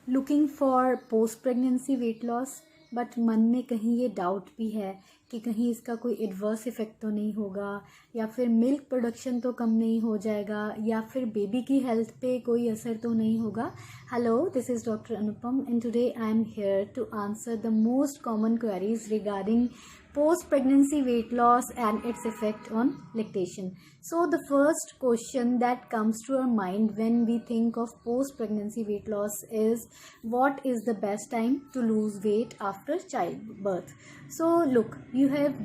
Looking for post pregnancy weight loss, but मन में कहीं ये डाउट भी है कि कहीं इसका कोई एडवर्स इफ़ेक्ट तो नहीं होगा, या फिर मिल्क प्रोडक्शन तो कम नहीं हो जाएगा, या फिर बेबी की हेल्थ पे कोई असर तो नहीं होगा. Hello, this is doctor Anupam and today I am here to answer the most common queries regarding post-pregnancy weight loss and its effect on lactation. So the first question that comes to our mind when we think of post-pregnancy weight loss is, what is the best time to lose weight after childbirth? So look, you have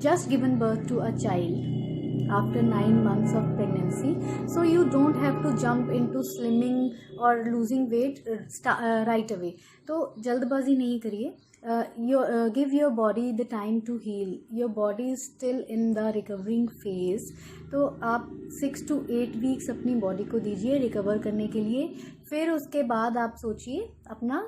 just given birth to a child after 9 months of pregnancy, so you don't have to jump into slimming or losing weight right away. तो जल्दबाजी नहीं करिए. Give your body the time to heal. Your body is still in the recovering phase. तो आप 6 to 8 weeks अपनी body को दीजिए recover करने के लिए. फिर उसके बाद आप सोचिए अपना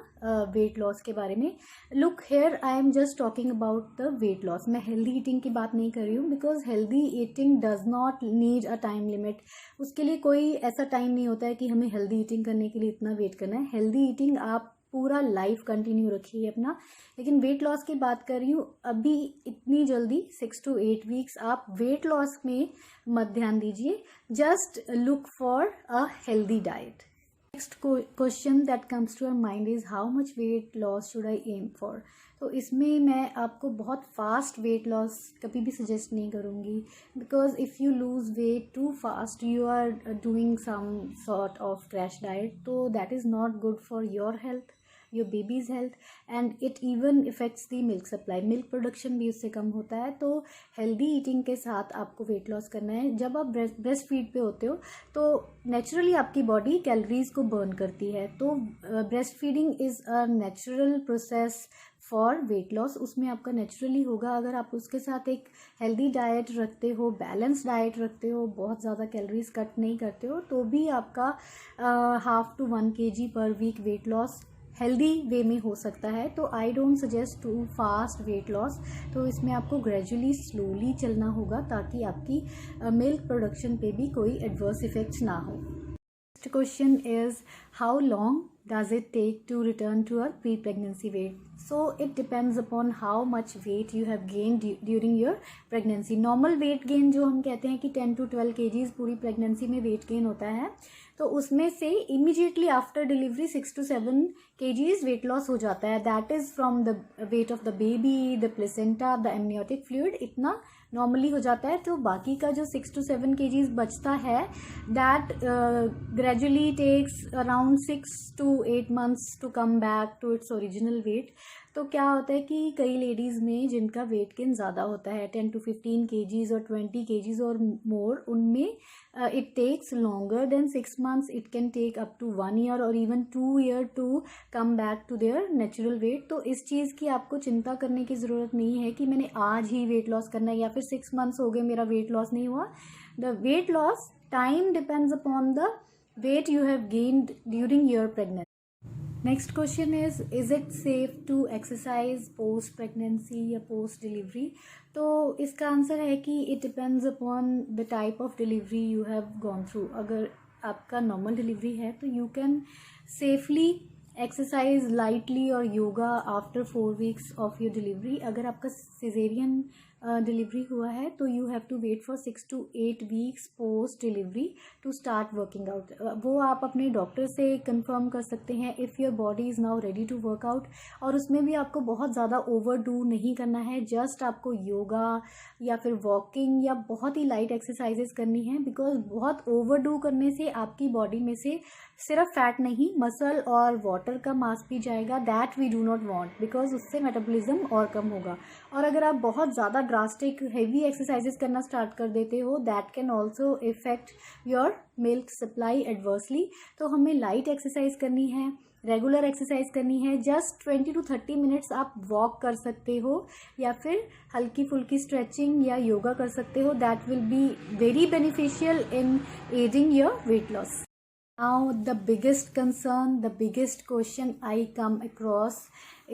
वेट लॉस के बारे में. Look here, I am just talking about the weight loss. मैं हेल्दी ईटिंग की बात नहीं कर रही हूँ, because healthy eating does not need a time limit. उसके लिए कोई ऐसा टाइम नहीं होता है कि हमें हेल्दी ईटिंग करने के लिए इतना वेट करना है. हेल्दी ईटिंग आप पूरा लाइफ कंटिन्यू रखिए अपना. लेकिन वेट लॉस की बात कर रही हूँ, अभी इतनी जल्दी 6 to 8 वीक्स आप वेट लॉस में मत ध्यान दीजिए. Just look for a healthy diet. Next question that comes to our mind is, how much weight loss should I aim for? तो इसमें मैं आपको बहुत फास्ट वेट लॉस कभी भी सजेस्ट नहीं करूँगी, because if you lose weight too fast you are doing some sort of crash diet, तो that is not good for your health, your baby's health, and it even affects the milk supply. Milk production भी उससे कम होता है. तो healthy eating के साथ आपको weight loss करना है. जब आप ब्रेस्ट फीड पे होते हो तो नेचुरली आपकी बॉडी कैलोरीज को बर्न करती है. तो breast feeding is a natural process for weight loss. उसमें आपका नेचुरली होगा. अगर आप उसके साथ एक हेल्दी डाइट रखते हो, बैलेंस डाइट रखते हो, बहुत ज़्यादा कैलोरीज कट नहीं करते हो, तो भी आपका 0.5 to 1 kg पर week weight loss healthy way में हो सकता है. तो I don't suggest to fast weight loss. तो इसमें आपको ग्रेजुअली स्लोली चलना होगा ताकि आपकी मिल्क प्रोडक्शन पे भी कोई एडवर्स इफेक्ट्स ना हो. Next question is, how long does it take to return to our pre-pregnancy weight? So it depends upon how much weight you have gained during your pregnancy. Normal weight gain जो हम कहते हैं कि 10 to 12 kgs पूरी pregnancy में weight gain होता है, तो उसमें से immediately after delivery 6 to 7 kgs weight loss हो जाता है. That is from the weight of the baby, the placenta, the amniotic fluid. इतना नॉर्मली हो जाता है. तो बाकी का जो 6 to 7 kgs बचता है, that gradually takes around 6 to 8 months to come back to its original weight. तो क्या होता है कि कई लेडीज़ में जिनका वेट गेन ज़्यादा होता है 10 to 15 kgs और 20 kgs और मोर, उनमें it takes longer than 6 months. It can take up to 1 year और even 2 year to come back to their natural weight. तो इस चीज़ की आपको चिंता करने की ज़रूरत नहीं है कि मैंने आज ही वेट लॉस करना है या फिर 6 months हो गए मेरा वेट लॉस नहीं हुआ. The weight loss time depends upon the weight you have gained during your pregnancy. Next question is it safe to exercise post pregnancy या post delivery? तो इसका आंसर है कि it depends upon the type of delivery you have gone through. अगर आपका normal delivery है तो you can safely exercise lightly और yoga after 4 weeks of your delivery. अगर आपका cesarean डिलीवरी हुआ है तो you have to wait for 6 to 8 weeks post delivery to start working out. वो आप अपने डॉक्टर से कंफर्म कर सकते हैं if your body is now ready to work out. और उसमें भी आपको बहुत ज़्यादा ओवरडू नहीं करना है. जस्ट आपको योगा या फिर वॉकिंग या बहुत ही लाइट एक्सरसाइजेस करनी है, बिकॉज बहुत ओवरडू करने से आपकी बॉडी में से सिर्फ फैट नहीं, मसल और वाटर का मास भी जाएगा. That we do not want, because उससे मेटाबॉलिज्म और कम होगा. और अगर आप बहुत ज़्यादा ड्रास्टिक हेवी एक्सरसाइजेस करना स्टार्ट कर देते हो, that can also effect your milk supply adversely. तो हमें लाइट एक्सरसाइज करनी है, रेगुलर एक्सरसाइज करनी है. जस्ट 20 to 30 मिनट्स आप वॉक कर सकते हो या फिर हल्की फुल्की स्ट्रेचिंग या योगा कर सकते हो. That will be very beneficial in adding your weight loss. Now the biggest concern, the biggest question I come across,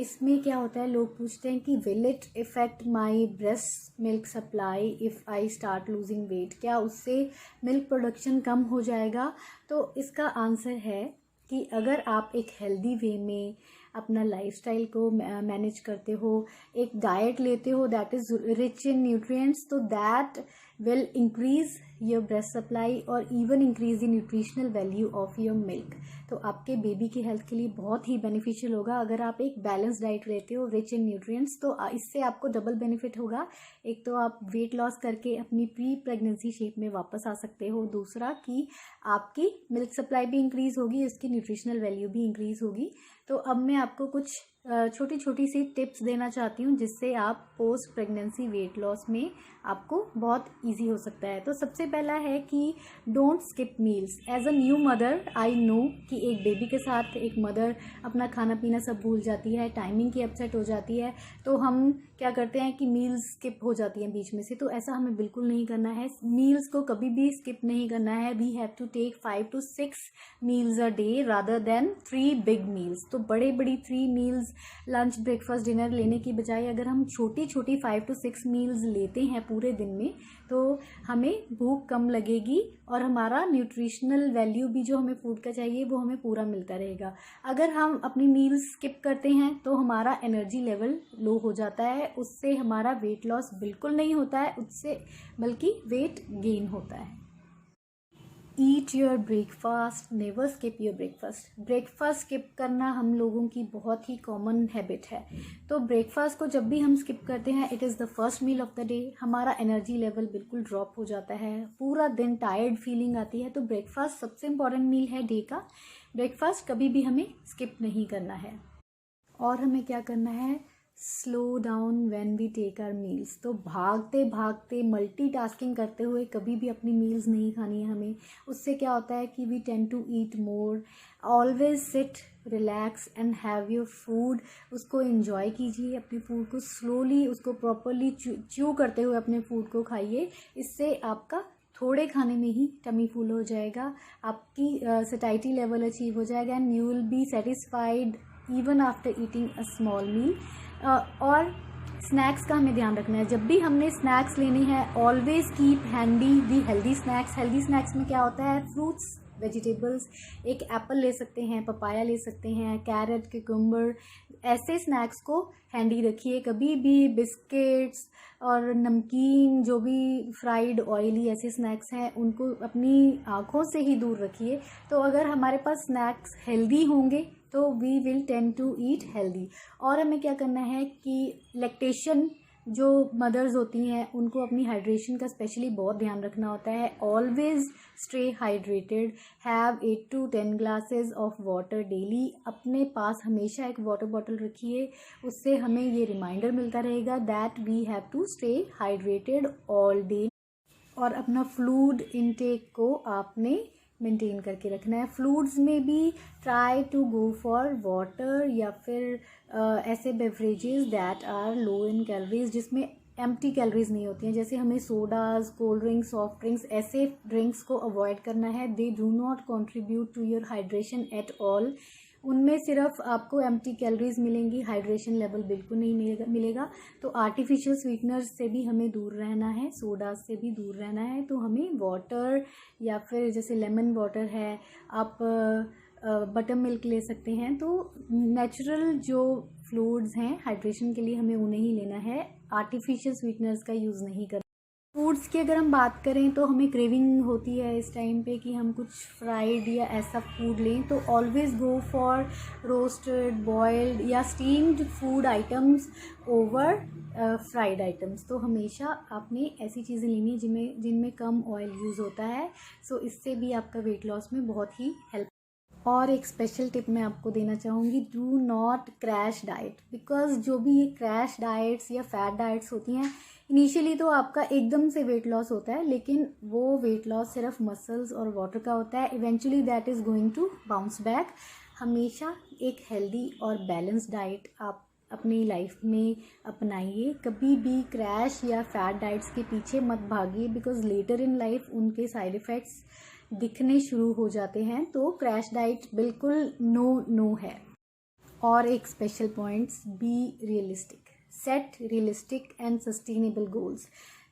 इसमें क्या होता है, लोग पूछते हैं कि will it affect my breast milk supply if I start losing weight? क्या उससे मिल्क प्रोडक्शन कम हो जाएगा? तो इसका आंसर है कि अगर आप एक हेल्दी वे में अपना लाइफस्टाइल को मैनेज करते हो, एक डाइट लेते हो that is rich in nutrients, तो that will increase your breast supply और even increase the nutritional value of your milk। तो आपके बेबी की हेल्थ के लिए बहुत ही बेनिफिशियल होगा अगर आप एक बैलेंस डाइट लेते हो रिच इन न्यूट्रिएंट्स। तो इससे आपको डबल बेनिफिट होगा। एक तो आप वेट लॉस करके अपनी प्री प्रेगनेंसी शेप में वापस आ सकते हो, दूसरा कि आपकी मिल्क सप्लाई भी इंक्रीज होगी, इसकी न्यूट्रिशनल वैल्यू भी इंक्रीज होगी। तो अब मैं आपको कुछ छोटी छोटी सी टिप्स देना चाहती हूँ जिससे आप पोस्ट प्रेगनेंसी वेट लॉस में आपको बहुत इजी हो सकता है। तो सबसे पहला है कि don't skip meals. As a new mother I know कि एक बेबी के साथ एक मदर अपना खाना पीना सब भूल जाती है, टाइमिंग की अपसेट हो जाती है, तो हम क्या करते हैं कि मील्स स्किप हो जाती हैं बीच में से। तो ऐसा हमें बिल्कुल नहीं करना है, मील्स को कभी भी स्किप नहीं करना है। We have to take 5 to 6 meals a day rather than 3 big meals. तो बड़ी 3 मील्स लंच ब्रेकफास्ट डिनर लेने की बजाय अगर हम छोटी 5 to 6 मील्स लेते हैं पूरे दिन में, तो हमें भूख कम लगेगी और हमारा न्यूट्रिशनल वैल्यू भी जो हमें फूड का चाहिए वो हमें पूरा मिलता रहेगा। अगर हम अपनी मील्स स्किप करते हैं तो हमारा एनर्जी लेवल लो हो जाता है, उससे हमारा वेट लॉस बिल्कुल नहीं होता है, उससे बल्कि वेट गेन होता है। Eat your breakfast, never skip your breakfast. Breakfast skip करना हम लोगों की बहुत ही कॉमन हैबिट है। तो ब्रेकफास्ट को जब भी हम स्किप करते हैं, it is the first meal of the day, हमारा एनर्जी लेवल बिल्कुल ड्रॉप हो जाता है, पूरा दिन टायर्ड फीलिंग आती है। तो ब्रेकफास्ट सबसे इम्पॉर्टेंट मील है डे का। ब्रेकफास्ट कभी भी हमें स्किप नहीं करना है। और हमें क्या करना है, slow down when we take our meals. तो भागते भागते मल्टीटास्किंग करते हुए कभी भी अपनी मील्स नहीं खानी है हमें। उससे क्या होता है कि we tend to eat more. Always sit, relax and have your food. उसको एंजॉय कीजिए, अपने फूड को स्लोली, उसको प्रॉपरली च्यू करते हुए अपने फूड को खाइए। इससे आपका थोड़े खाने में ही टमी फुल हो जाएगा, आपकी सैटिस्फैक्शन लेवल अचीव हो जाएगा and you will be satisfied even after eating a small meal. और स्नैक्स का हमें ध्यान रखना है, जब भी हमने स्नैक्स लेनी है ऑलवेज कीप हैंडी दी हेल्दी स्नैक्स। हेल्दी स्नैक्स में क्या होता है, फ्रूट्स, वेजिटेबल्स, एक एप्पल ले सकते हैं, पपाया ले सकते हैं, कैरेट, क्यूकम्बर, ऐसे स्नैक्स को हैंडी रखिए। कभी भी बिस्किट्स और नमकीन, जो भी फ्राइड ऑयली ऐसे स्नैक्स हैं, उनको अपनी आँखों से ही दूर रखिए। तो अगर हमारे पास स्नैक्स हेल्दी होंगे तो we will tend to eat healthy. और हमें क्या करना है कि लैक्टेशन जो मदर्स होती हैं उनको अपनी हाइड्रेशन का स्पेशली बहुत ध्यान रखना होता है। Always stay hydrated, have 8 to 10 glasses of water daily. अपने पास हमेशा एक वाटर बॉटल रखिए, उससे हमें ये रिमाइंडर मिलता रहेगा that we have to stay hydrated all day. और अपना फ्लूइड इनटेक को आपने मेंटेन करके रखना है। फ्लूइड्स में भी try to go for water या फिर ऐसे beverages that are low in calories, जिसमें एम्प्टी कैलोरीज नहीं होती हैं। जैसे हमें sodas, cold drinks, soft drinks, ऐसे ड्रिंक्स को अवॉइड करना है। They do not contribute to your hydration at all. उनमें सिर्फ आपको एम्प्टी कैलोरीज मिलेंगी, हाइड्रेशन लेवल बिल्कुल नहीं मिलेगा। तो आर्टिफिशियल स्वीटनर्स से भी हमें दूर रहना है, सोडाज से भी दूर रहना है। तो हमें वाटर या फिर जैसे लेमन वाटर है, आप बटर मिल्क ले सकते हैं। तो नेचुरल जो फ्लूइड्स हैं हाइड्रेशन के लिए हमें उन्हें ही लेना है, आर्टिफिशियल स्वीटनर्स का यूज़ नहीं करना। फूड्स की अगर हम बात करें तो हमें क्रेविंग होती है इस टाइम पे कि हम कुछ फ्राइड या ऐसा फूड लें, तो always go for roasted, boiled या steamed food items over fried items. तो हमेशा आपने ऐसी चीज़ें लेनी है जिनमें कम ऑयल यूज़ होता है। सो इससे भी आपका वेट लॉस में बहुत ही हेल्प। और एक स्पेशल टिप मैं आपको देना चाहूँगी, do not crash diet. Because जो भी ये क्रैश डाइट्स या फैट डाइट्स होती हैं, इनिशियली तो आपका एकदम से वेट लॉस होता है, लेकिन वो वेट लॉस सिर्फ मसल्स और वाटर का होता है। Eventually that is going to bounce back. हमेशा एक हेल्दी और बैलेंस डाइट आप अपनी लाइफ में अपनाइए। कभी भी क्रैश या फैट डाइट्स के पीछे मत भागिए, बिकॉज लेटर इन लाइफ उनके साइड इफ़ेक्ट्स दिखने शुरू हो जाते हैं। तो क्रैश डाइट बिल्कुल नो है। और एक special points, be realistic, set realistic and sustainable goals.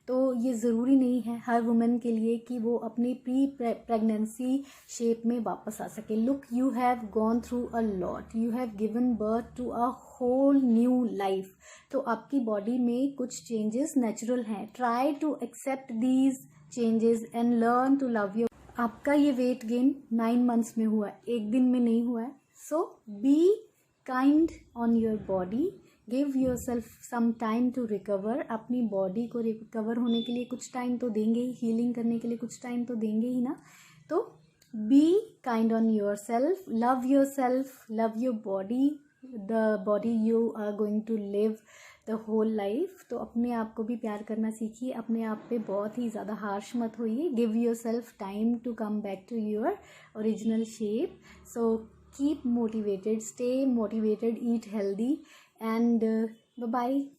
तो ये ज़रूरी नहीं है हर वुमेन के लिए कि वो अपनी प्रेगनेंसी शेप में वापस आ सके. Look, you have gone through a lot, you have given birth to a whole new life. तो आपकी बॉडी में कुछ चेंजेस नेचुरल हैं. Try to accept these changes and learn to love your. आपका ये वेट गेन 9 मंथ्स में हुआ है, एक दिन में नहीं हुआ है. So be kind on your body, give yourself some time to recover. अपनी बॉडी को रिकवर होने के लिए कुछ टाइम तो देंगे ही, हीलिंग करने के लिए कुछ टाइम तो देंगे ही ना. तो be kind on yourself, love your body, the body you are going to live the whole life. तो अपने आप को भी प्यार करना सीखिए, अपने आप पे बहुत ही ज़्यादा हार्श मत होइए. Give yourself time to come back to your original shape. So keep motivated, stay motivated, eat healthy, and bye bye.